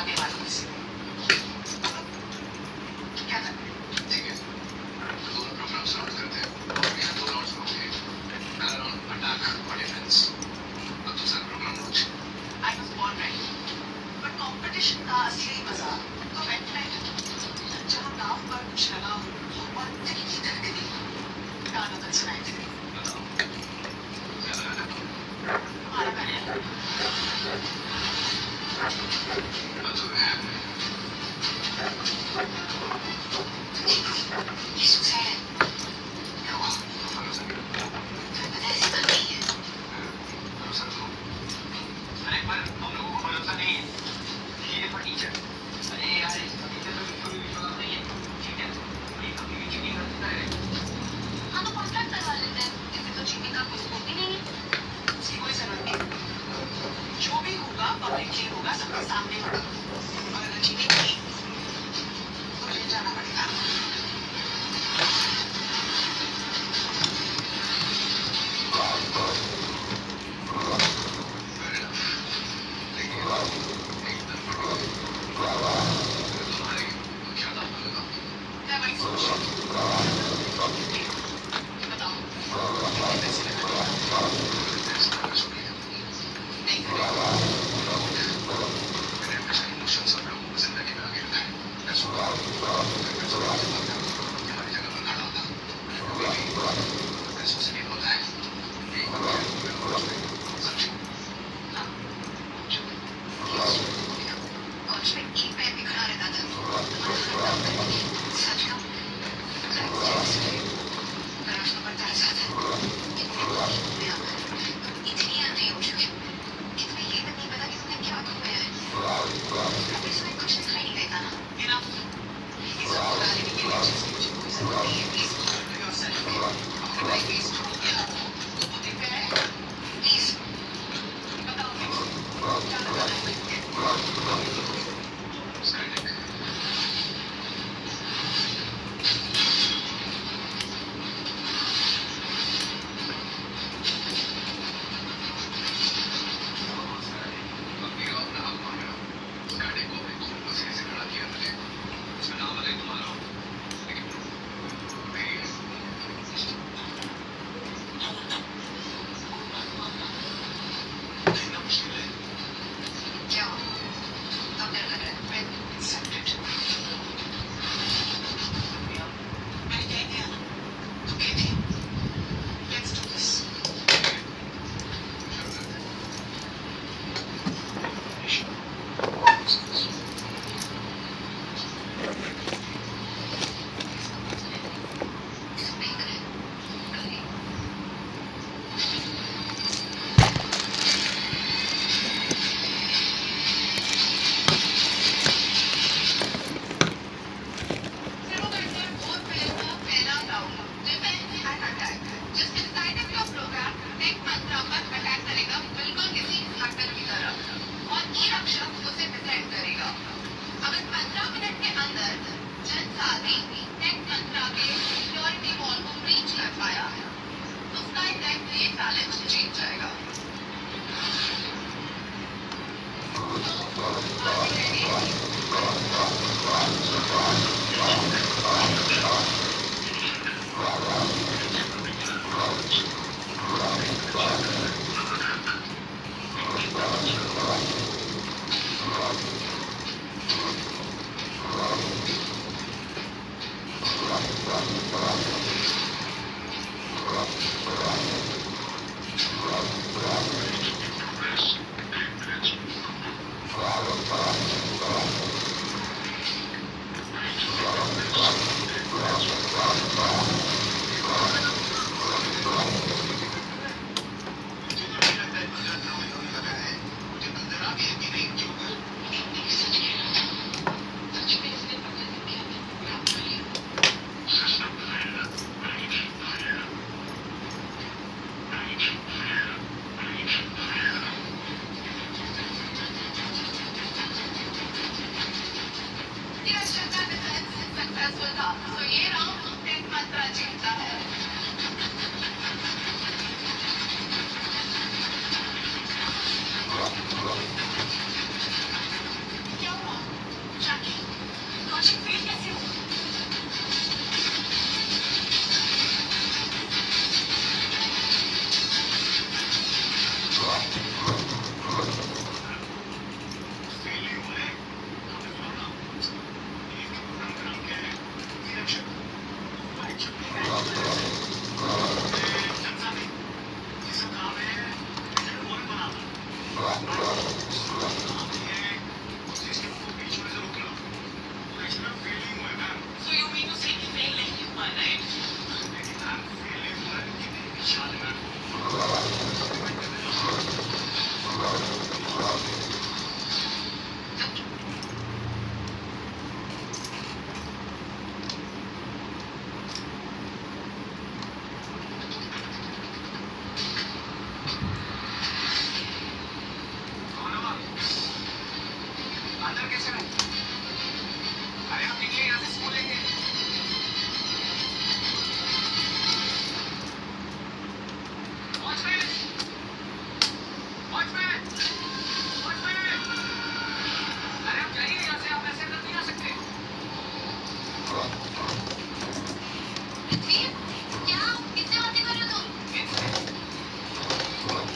आने वालों में से क्या करना है? ठीक है, दोनों प्रोग्राम स्टार्ट करते हैं। मेरा 2 राउंड्स होंगे, पहला राउंड अटैक और डिफेंस, और दूसरा programme launch. I was born ready, but competition का असली मजा तो वेट में है, जहाँ नाव पर कुछ लगा हो और दिल की धड़कने गाना तक सुनाई दे। बताओ, ज्यादा गाना तो हमारा गाना मंजूर है। ये सुसाइड है। क्या हुआ? भरोसा नहीं। तुम्हें पता है ऐसी बात नहीं है। भरोसा रखो। अरे पर हम लोगों को भरोसा नहीं है। ये फर्नीचर, अरे यार इस फर्नीचर पे बिल्कुल भी विश्वास नहीं है। ठीक है, ये कभी भी चीटिंग कर सकता है। हाँ तो कॉन्ट्रैक्ट करवा लेते हैं, इससे तो चीटिंग का कोई स्कोप ही नहीं है। इसकी कोई जरूरत नहीं, जो भी होगा पब्लिकली होगा, सबके सामने होगा, और अगर चीटिंग की तो जेल जाना पड़ेगा। Fair enough. लेकिन एकदम तुम्हारे क्या दाम लगेगा? मैं वही सोच रही हूँ। बताओ कितने पैसे लगाने? ऐसा करना छोड़िए। नहीं करेगा। मैंने हमेशा इमोशन सब लोगों को जिंदगी में आगे रखा है। मैं सुबह मैं सुबह के बाद तुम्हारी जगह पर खड़ा होता। कभी भी पैसों से नहीं होता है। एक बार मैं पहुंच गई, समझी? हाँ, कॉलेज में एक पैर भी खड़ा रहता था, तुम्हारा हर काम करने की। सच कहूँ, गराज में पड़ता है ज्यादा। तुम इतनी अनरी हो चुकी हो कि तुम्हें ये तक नहीं पता कि तुमने क्या खोया है। अभी इसमें कुछ दिखाई नहीं देता ना। Enough. ये सब बुला लेने के लेक्चर्स की मुझे कोई जरूरत नहीं है। Please listen to yourself. अपने भाई वेस्ट हो गया तो बुद्धि पे है। Please बताओ next. क्या लगाना है? स्काईटेक, अपनी गाँव में हाथ मांगा। स्काईटेक को अपनी खून पसीने से खड़ा किया मैंने। उसमें नाम भले ही तुम्हारा हो, लेकिन मेरी है। कहना मुश्किल है। क्या हो? अब डर लग रहा है? मैं accepted. मैंने कह दिया ना, तो कह दिया. Let's do this. अंदर कैसे आए? अरे आप निकले यहाँ से, स्कूल लेंगे। Watchman, watchman, watchman! अरे आप जाइए यहाँ से, आप ऐसे अंदर नहीं आ सकते। रणवीर, क्या किससे बातें कर रहे हो तुम? किससे?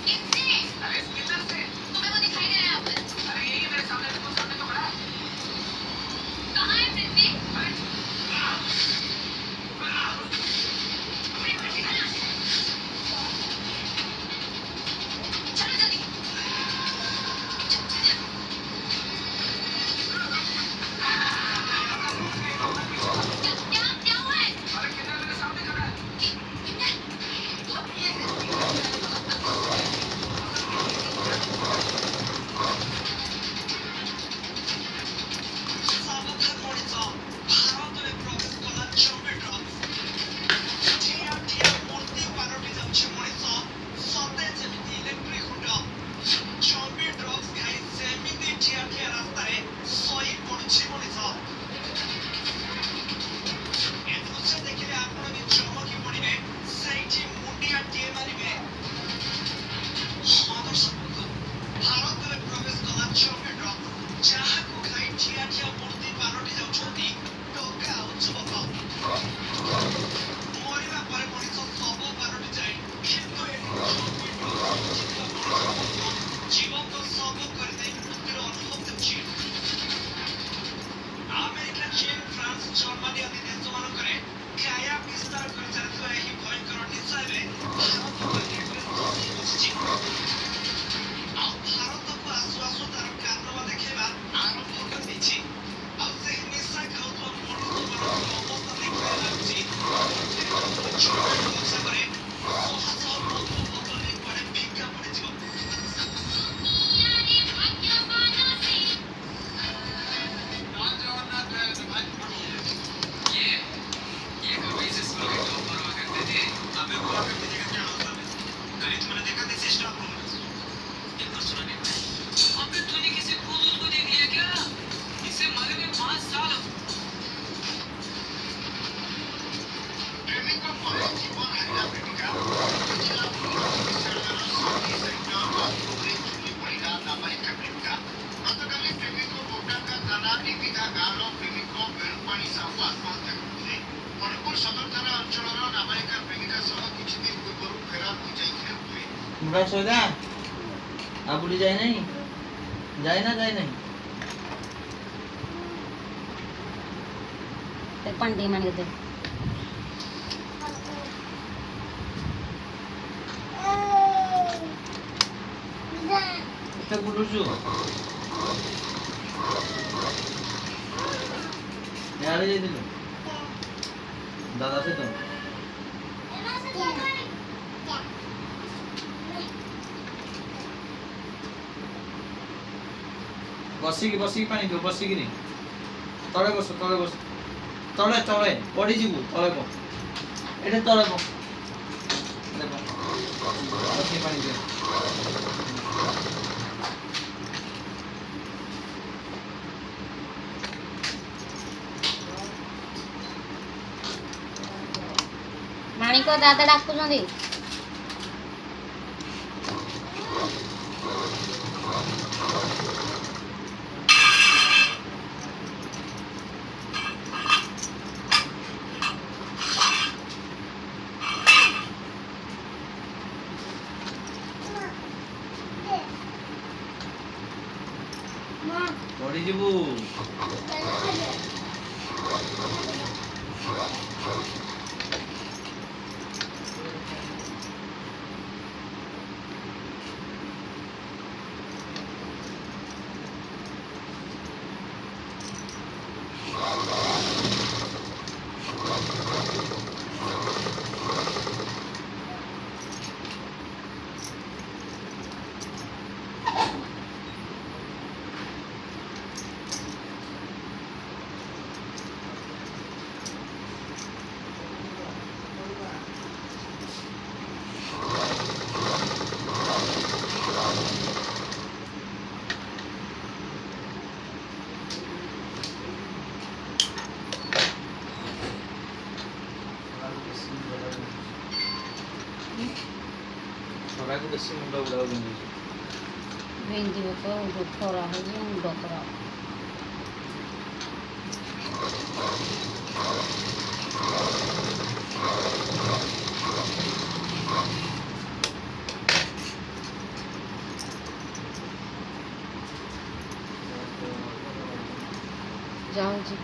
किससे? अरे किधर से? तुम्हें वो दिखाई दे रहा है यहाँ पर? अरे यही है, मेरे सामने, बिल्कुल सामने तो खड़ा है। कहाँ है रणवीर? अरे चलो जल्दी। क्या हुआ है? अरे किधर, मेरे सामने खड़ा है। ସାବଧାନ ମଣିଷ ଭାରତରେ ପ୍ରବେଶ କଲା ଜମ୍ବି ଡ୍ରଗ୍ସ ଠିଆ ଠିଆ ମୂର୍ତ୍ତି ପାଲଟି ଯାଉଛି ମଣିଷ ସତେ ଯେମିତି ଇଲେକ୍ଟ୍ରିକ ଖୁଣ୍ଟ ଜମ୍ବି ଡ୍ରଗ୍ସ ଖାଇ ସେମିତି ଠିଆ ଠିଆ ରାସ୍ତାରେ ଶୋଇ ପଡୁଛି ମଣିଷ ଏ ଦୃଶ୍ୟ ଦେଖିଲେ ଆପଣ ବି ଚମକି ପଡିବେ ସେଇଠି ମୁଣ୍ଡିଆଟିଏ ମାରିବେ ହଁ ଦର୍ଶକ ବନ୍ଧୁ ଭାରତରେ ପ୍ରବେଶ କଲା ଜମ୍ବି ଡ୍ରଗ୍ସ ଯାହାକୁ ଖାଇ ଠିଆ ଠିଆ ମୂର୍ତ୍ତି ପାଲଟି ଯାଉଛନ୍ତି ଟୋକା ଆଉ ଯୁବକ ମରିବା ପରେ ମଣିଷ ଶବ ପାଲଟି ଯାଏ କିନ୍ତୁ ଏଠି ଜମ୍ବି ଡ୍ରଗ୍ସ ଜିତିବା ମଣିଷମାନଙ୍କୁ ଜୀବନ୍ତ ଶବ କରିଦେଇ ମୃତ୍ୟୁର ଅନୁଭବ ଦେଉଛି ଆମେରିକା ଚୀନ ଫ୍ରାନ୍ସ ଜର୍ମାନୀ ଆଦି ଦେଶମାନଙ୍କରେ କାୟା ବିସ୍ତାର କରି ଚାଲିଥିବା ଏହି ଭୟଙ୍କର ନିଶା ଏବେ ଭାରତ ମାର୍କେଟରେ ପଶିଛି ଆଉ ଭାରତକୁ ଆସୁ ଆସୁ ତାର କାରନାମା ଦେଖେଇବା ଆରମ୍ଭ କରିଦେଇଛି ଆଉ ସେହି ନିଶା ଖାଉଥିବା ମଣିଷମାନଙ୍କର ଅବସ୍ଥା ଦେଖିଲେ ଲାଗୁଛି ଜମ୍ବି ଡ୍ରଗ୍ସ ସାଙ୍ଗରେ ଶହ ଶହ ବୋତଲ ବୋତଲ ନେଇ କୁଆଡ଼େ ଫିକା ପଡ଼ିଯିବ ये कभी से स्कूल के टॉपर हुआ करते थे। हमें को आगे पीछे का क्या होता है गणित मैंने देखा था सिस्टम रूम में ये तो सुना नहीं भाई। अबे तूने किसी कूद को दे दिया क्या? इसे मरे में 5 साल हो। ପ୍ରେମିକ ପରେ ଜୀବନ ହାରିଲା ପ୍ରେମିକା ଜିଲ୍ଲା ବିଶ୍ୱବିଦ୍ୟାଳୟର ସଙ୍ଗୀ ସୈନ୍ୟ ବାଥରୁମରେ ଝୁଲି ପଡ଼ିଲା ନାବାଳିକା ପ୍ରେମିକା ଗତକାଲି ପ୍ରେମିକ ଗୋଟାକା ଥାନା ନିବିଧା ଗାଁର ପ୍ରେମିକ ବେଣୁପାଣି ସାହୁ ଆତ୍ମହତ୍ୟା କରିଥିଲେ ମଣିପୁର ସଦର ଥାନା ଅଞ୍ଚଳର ନାବାଳିକା ପ୍ରେମିକା ସହ କିଛି ଦିନ ପୂର୍ବରୁ ଫେରାର ହୋଇଯାଇଥିଲେ ହୁଏ मुरा सोदा आप बुढ़ी जाए नहीं जाए नहीं पंडी मान के तो बुलूचू यार ये दिलो दादा से तुम बसिकी पानी पियो बसिकी तले बस तले तले पड़ी जीवु तले को एटे तले को देखो बसिकी पानी पियो ମାଣିକ ଦାଦା ଡାକୁଛନ୍ତି पड़ी जीवु ତାକୁ ବେଶୀ ମୁଣ୍ଡ ବୁଡ଼ାଉ ବିନ୍ଧୁଛି। ବିନ୍ଧିବ ତ ଯୋଉ ଖରା ହେଉଛି ମୁଣ୍ଡ ଖରାପ। ଯାଉଛି